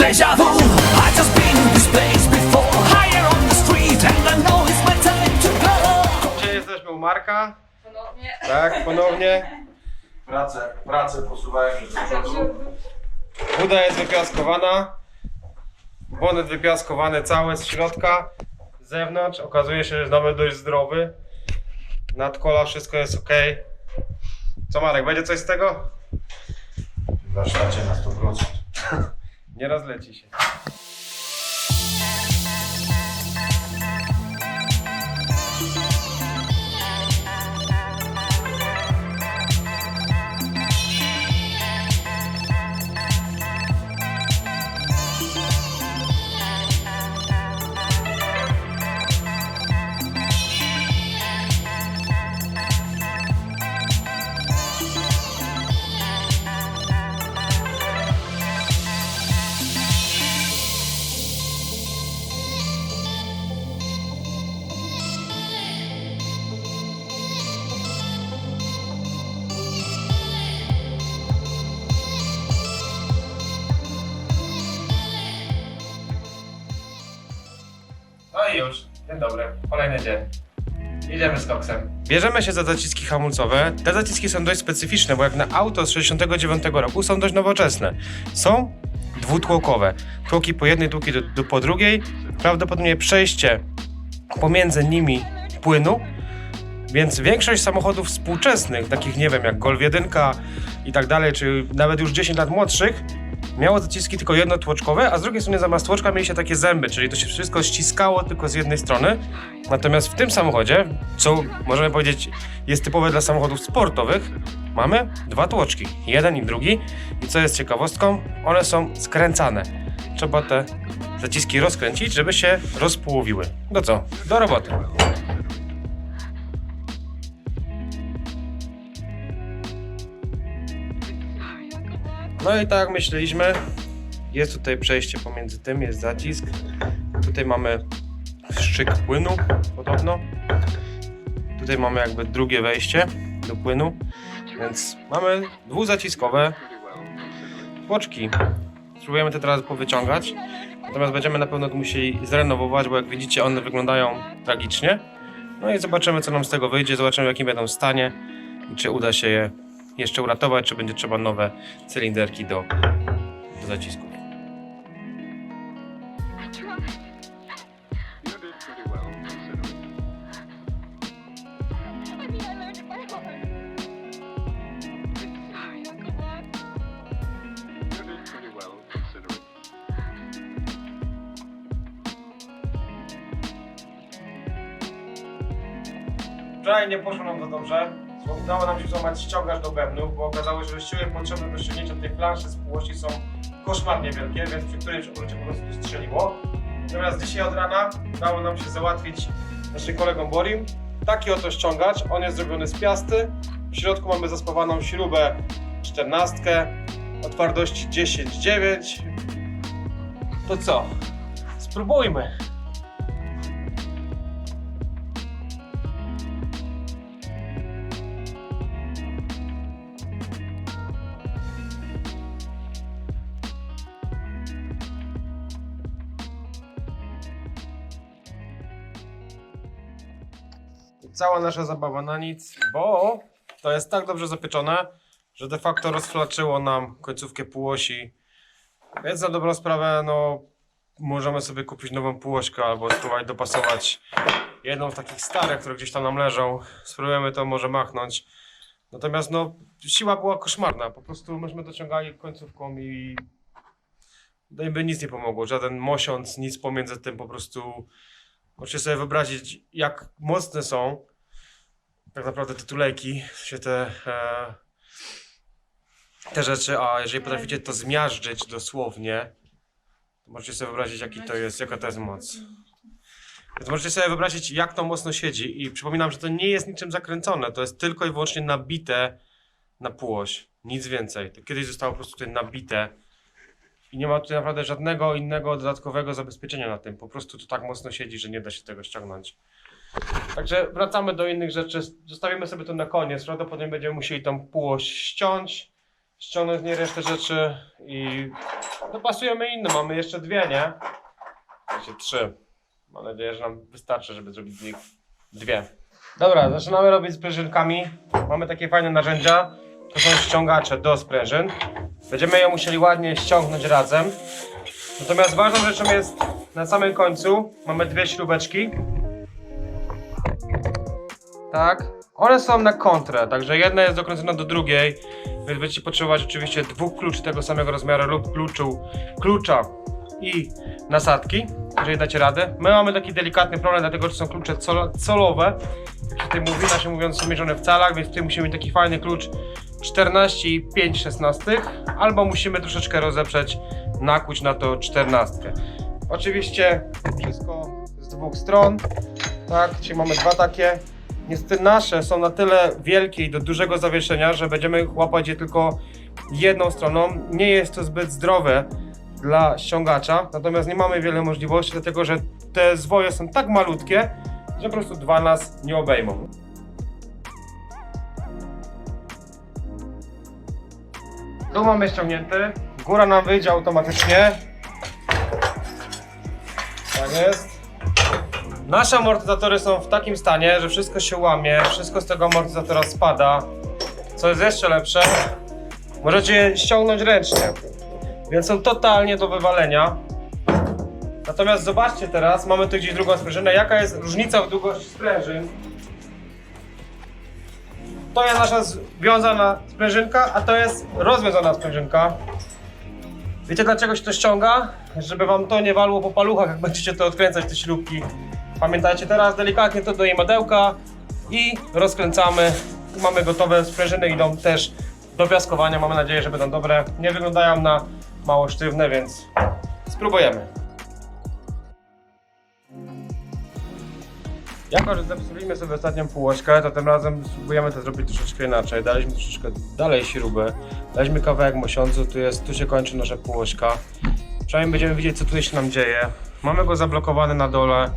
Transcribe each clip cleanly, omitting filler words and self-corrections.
Deja vu, I just been this place before. Higher on the street and I know it's my time to go. Dzisiaj jesteśmy u Marka. Ponownie. Tak, ponownie. Pracę posuwają się do przodu. Buda jest wypiaskowana. Bonet wypiaskowany cały z środka. Z zewnątrz okazuje się, że jest nawet dość zdrowy. Nadkola, wszystko jest ok. Co Marek, będzie coś z tego? W warsztacie na 100%. Nie rozleci się. No i już, dzień dobry, kolejny dzień. Jedziemy z koksem. Bierzemy się za zaciski hamulcowe. Te zaciski są dość specyficzne, bo jak na auto z 69 roku są dość nowoczesne. Są dwutłokowe. Tłoki po jednej, tłoki po drugiej. Prawdopodobnie przejście pomiędzy nimi płynu. Więc większość samochodów współczesnych, takich nie wiem jak Golf 1 i tak dalej, czy nawet już 10 lat młodszych, miało zaciski tylko jednotłoczkowe, a z drugiej strony zamiast tłoczka mieli się takie zęby, czyli to się wszystko ściskało tylko z jednej strony. Natomiast w tym samochodzie, co możemy powiedzieć jest typowe dla samochodów sportowych, mamy dwa tłoczki, jeden i drugi. I co jest ciekawostką, one są skręcane. Trzeba te zaciski rozkręcić, żeby się rozpołowiły. No co, do roboty. No i tak jak myśleliśmy, jest tutaj przejście pomiędzy tym, jest zacisk. Tutaj mamy szczyk płynu, podobno. Tutaj mamy jakby drugie wejście do płynu, więc mamy dwuzaciskowe tłoczki. Spróbujemy te teraz powyciągać, natomiast będziemy na pewno to musieli zrenowować, bo jak widzicie one wyglądają tragicznie. No i zobaczymy co nam z tego wyjdzie, zobaczymy w jakim będą stanie i czy uda się je jeszcze uratować, czy będzie trzeba nowe cylinderki do zacisków. Wczoraj nie poszło nam to dobrze. Udało nam się złamać ściągacz do bębnów, bo okazało się, że siły potrzebne do ściągnięcia tej planszy z półości są koszmarnie wielkie, więc przy którymś obrocie po prostu strzeliło. Natomiast dzisiaj od rana udało nam się załatwić naszym kolegom Borim taki oto ściągacz. On jest zrobiony z piasty. W środku mamy zaspawaną śrubę 14 o twardości 10,9. To co? Spróbujmy! Cała nasza zabawa na nic, bo to jest tak dobrze zapieczone, że de facto rozflaczyło nam końcówkę półosi. Więc na dobrą sprawę, no możemy sobie kupić nową półośkę albo spróbować dopasować jedną z takich starych, które gdzieś tam nam leżą. Spróbujemy to może machnąć. Natomiast no siła była koszmarna, po prostu myśmy dociągali końcówką i no by nic nie pomogło, żaden mosiąc, nic pomiędzy tym, po prostu możecie sobie wyobrazić jak mocne są tak naprawdę te tulejki, te rzeczy, a jeżeli potraficie to zmiażdżyć dosłownie, to możecie sobie wyobrazić jaka to jest moc. Więc możecie sobie wyobrazić jak to mocno siedzi i przypominam, że to nie jest niczym zakręcone, to jest tylko i wyłącznie nabite na półoś, nic więcej. To kiedyś zostało po prostu tutaj nabite i nie ma tutaj naprawdę żadnego innego dodatkowego zabezpieczenia na tym, po prostu to tak mocno siedzi, że nie da się tego ściągnąć. Także wracamy do innych rzeczy, zostawimy sobie to na koniec, prawdopodobnie będziemy musieli tą półość ściągnąć z niej resztę rzeczy i Dopasujemy inne, mamy jeszcze dwie, nie? Jeszcze trzy. Mam nadzieję, że nam wystarczy, żeby zrobić z nich dwie. Dobra, zaczynamy robić sprężynkami. Mamy takie fajne narzędzia. To są ściągacze do sprężyn. Będziemy je musieli ładnie ściągnąć razem. Natomiast ważną rzeczą jest na samym końcu mamy dwie śrubeczki. Tak. One są na kontrę, także jedna jest dokręcona do drugiej, więc będziecie potrzebować oczywiście dwóch kluczy tego samego rozmiaru lub klucza i nasadki, jeżeli dacie radę. My mamy taki delikatny problem, dlatego że są klucze colowe, jak się tutaj mówi, nasze mówiąc są mierzone w calach, więc tutaj musimy mieć taki fajny klucz 14,5/16, albo musimy troszeczkę rozeprzeć, nakłuć na to 14. Oczywiście wszystko z dwóch stron, tak, czyli mamy dwa takie. Niestety nasze są na tyle wielkie i do dużego zawieszenia, że będziemy łapać je tylko jedną stroną. Nie jest to zbyt zdrowe dla ściągacza, natomiast nie mamy wiele możliwości, dlatego że te zwoje są tak malutkie, że po prostu dwa nas nie obejmą. Tu mamy ściągnięty, góra nam wyjdzie automatycznie. Tak jest. Nasze amortyzatory są w takim stanie, że wszystko się łamie, wszystko z tego amortyzatora spada. Co jest jeszcze lepsze, możecie je ściągnąć ręcznie, więc są totalnie do wywalenia. Natomiast zobaczcie teraz, mamy tu gdzieś drugą sprężynę, jaka jest różnica w długości sprężyn. To jest nasza związana sprężynka, a to jest rozwiązana sprężynka. Wiecie dlaczego się to ściąga? Żeby wam to nie walło po paluchach, jak będziecie to odkręcać, te śrubki. Pamiętajcie, teraz delikatnie to do imadełka i rozkręcamy. Mamy gotowe sprężyny, idą też do piaskowania. Mamy nadzieję, że będą dobre. Nie wyglądają na mało sztywne, więc spróbujemy. Jako że zepsuliśmy sobie ostatnią półośkę, to tym razem spróbujemy to zrobić troszeczkę inaczej. Daliśmy troszeczkę dalej śrubę, daliśmy kawałek mosiądzu, tu się kończy nasza półośka. Przynajmniej będziemy widzieć, co tutaj się nam dzieje. Mamy go zablokowany na dole.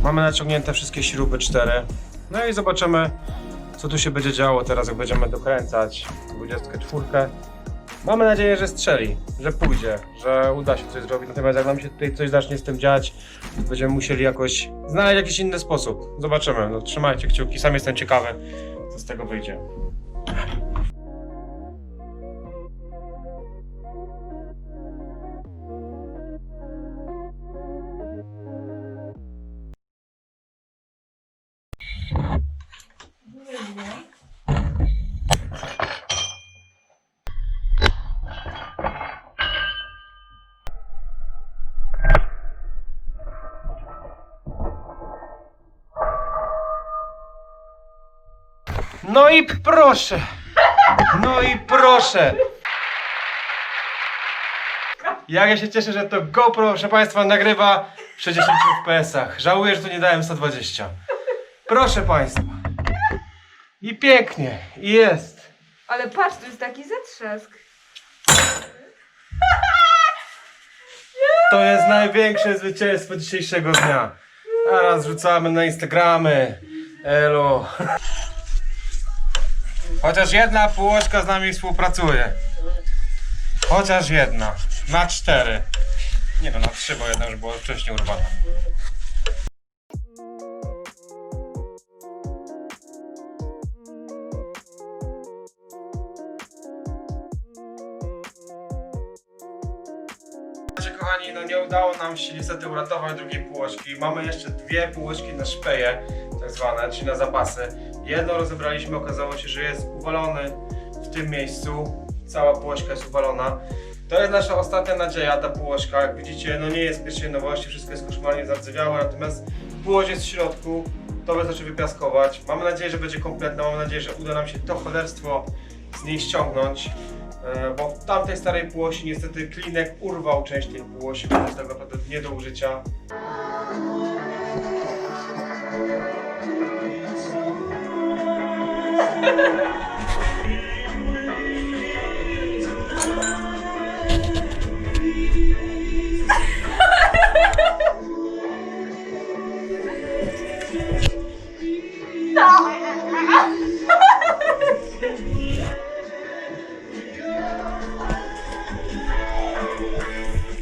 Mamy naciągnięte wszystkie śruby 4. No i zobaczymy, co tu się będzie działo teraz, jak będziemy dokręcać 24. Mamy nadzieję, że strzeli, że pójdzie, że uda się coś zrobić. Natomiast jak nam się tutaj coś zacznie z tym dziać, będziemy musieli jakoś znaleźć jakiś inny sposób. Zobaczymy. No, trzymajcie kciuki, sam jestem ciekawy, co z tego wyjdzie. No i proszę! No i proszę! Jak ja się cieszę, że to GoPro, proszę Państwa, nagrywa w 60 fps-ach. Żałuję, że tu nie dałem 120. Proszę Państwa. I pięknie. I jest. Ale patrz, to jest taki zatrzask. To jest największe zwycięstwo dzisiejszego dnia. Teraz rzucamy na Instagramy. Elo. Chociaż jedna półośka z nami współpracuje. Chociaż jedna. Na 4. Nie no, na 3, bo jedna już była wcześniej urwana. Kochani, no nie udało nam się niestety uratować drugiej półośki. Mamy jeszcze dwie półośki na szpeje, tak zwane, czyli na zapasy. Jedną rozebraliśmy, okazało się, że jest uwalony w tym miejscu. Cała półośka jest uwalona. To jest nasza ostatnia nadzieja, ta półośka. Jak widzicie, no nie jest pierwszej nowości, wszystko jest koszmarnie zardzewiałe, natomiast półoś jest w środku, to wystarczy wypiaskować. Mamy nadzieję, że będzie kompletna, mamy nadzieję, że uda nam się to cholerstwo z niej ściągnąć. Bo w tamtej starej półosi niestety klinek urwał część tej półosi, bo jest tak naprawdę nie do użycia.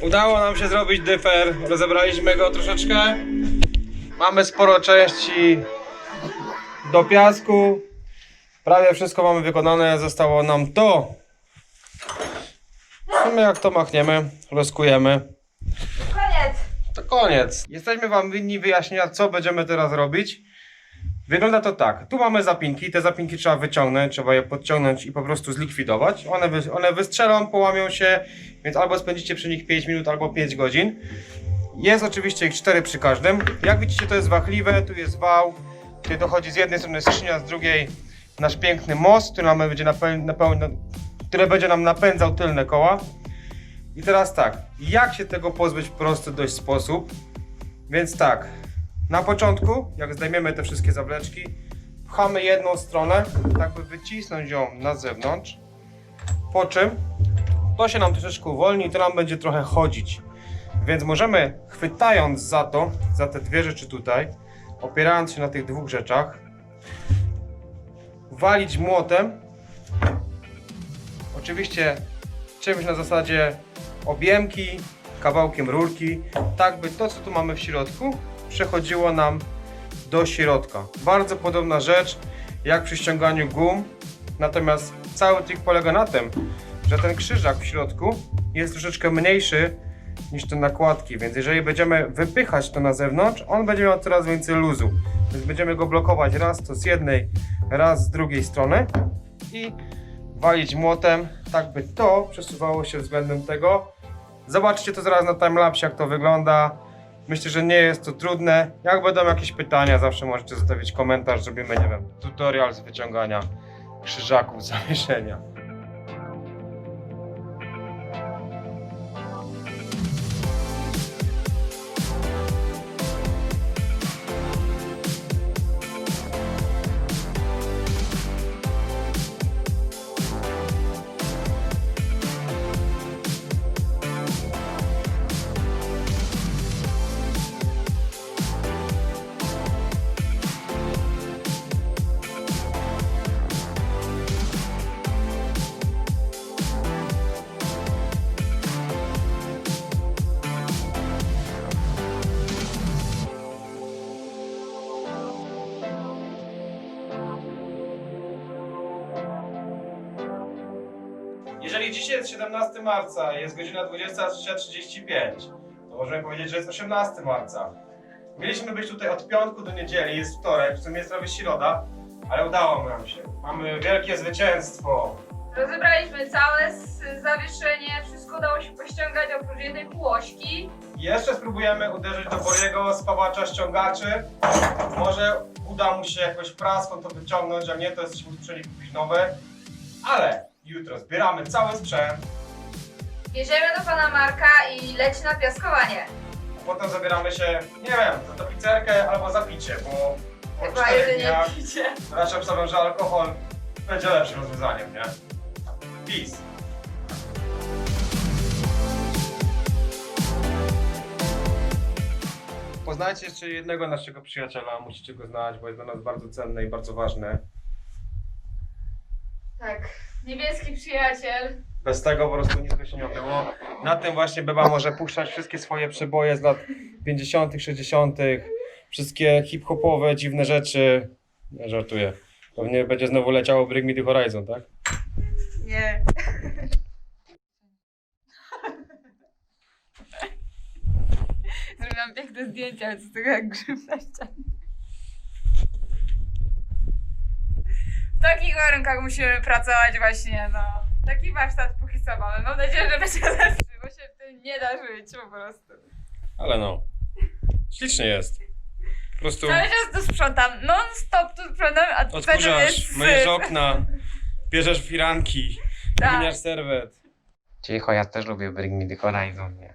Udało nam się zrobić dyfer, rozebraliśmy go troszeczkę. Mamy sporo części do piasku. Prawie wszystko mamy wykonane, zostało nam to. W sumie jak to machniemy, rozkujemy. Koniec. To koniec. Jesteśmy wam winni wyjaśnienia, co będziemy teraz robić. Wygląda to tak. Tu mamy zapinki. Te zapinki trzeba wyciągnąć, trzeba je podciągnąć i po prostu zlikwidować. One wystrzelą, połamią się, więc albo spędzicie przy nich 5 minut, albo 5 godzin. Jest oczywiście ich 4 przy każdym. Jak widzicie, to jest wachliwe, tu jest wał. Tutaj dochodzi z jednej strony skrzynia, z drugiej nasz piękny most, który będzie nam napędzał tylne koła. I teraz tak, jak się tego pozbyć w prosty dość sposób? Więc tak, na początku, jak zdejmiemy te wszystkie zawleczki, pchamy jedną stronę, tak by wycisnąć ją na zewnątrz, po czym to się nam troszeczkę uwolni i to nam będzie trochę chodzić. Więc możemy, chwytając za te dwie rzeczy tutaj, opierając się na tych dwóch rzeczach, walić młotem, oczywiście czymś na zasadzie objemki, kawałkiem rurki, tak by to, co tu mamy w środku, przechodziło nam do środka. Bardzo podobna rzecz jak przy ściąganiu gum, natomiast cały trik polega na tym, że ten krzyżak w środku jest troszeczkę mniejszy niż te nakładki, więc jeżeli będziemy wypychać to na zewnątrz, on będzie miał coraz więcej luzu, więc będziemy go blokować raz to z jednej, raz z drugiej strony i walić młotem, tak by to przesuwało się względem tego. Zobaczcie to zaraz na timelapsie, jak to wygląda. Myślę, że nie jest to trudne. Jak będą jakieś pytania, zawsze możecie zostawić komentarz, zrobimy, nie wiem, tutorial z wyciągania krzyżaków z zawieszenia. Jeżeli dzisiaj jest 17 marca i jest godzina 23:35, to możemy powiedzieć, że jest 18 marca. Mieliśmy być tutaj od piątku do niedzieli, jest wtorek, w sumie jest prawie środa, ale udało nam się. Mamy wielkie zwycięstwo. Rozebraliśmy całe zawieszenie, wszystko udało się pościągać oprócz jednej półośki. Jeszcze spróbujemy uderzyć do Boriego spawacza ściągaczy. Może uda mu się jakoś praską to wyciągnąć, a nie, to jesteśmy musieli kupić nowe. Ale jutro zbieramy cały sprzęt, Bierzemy do pana Marka i leci na piaskowanie. potem zabieramy się, nie wiem, za tapicerkę albo za picie, bo po Chyba 4 jedynie dniach picie. raczej obstawiam, że alkohol będzie lepszym rozwiązaniem, nie? Peace! Poznajcie jeszcze jednego naszego przyjaciela, musicie go znać, bo jest dla nas bardzo cenny i bardzo ważny. Tak, niebieski przyjaciel. Bez tego po prostu nic by się nie odbyło. Na tym właśnie Beba może puszczać wszystkie swoje przeboje z lat 50., 60., wszystkie hip-hopowe, dziwne rzeczy. Nie żartuję. Pewnie będzie znowu leciało Bring Me The Horizon, tak? Nie. Zrobiłam piękne zdjęcia, ale z tego jak grzyb na ścianie. W takich warunkach musimy pracować właśnie, no. Taki warsztat póki co mamy. Mam nadzieję, że będzie lepszy, bo się w tym nie da żyć po prostu. Ale no. Ślicznie jest. Po prostu Cały czas tu sprzątam, non stop tu sprzątam, a tu odkurzasz, jest myjesz syf. okna, bierzesz firanki, Tak. wymieniasz serwet. Cicho, ja też lubię Bring Me The Horizon, nie?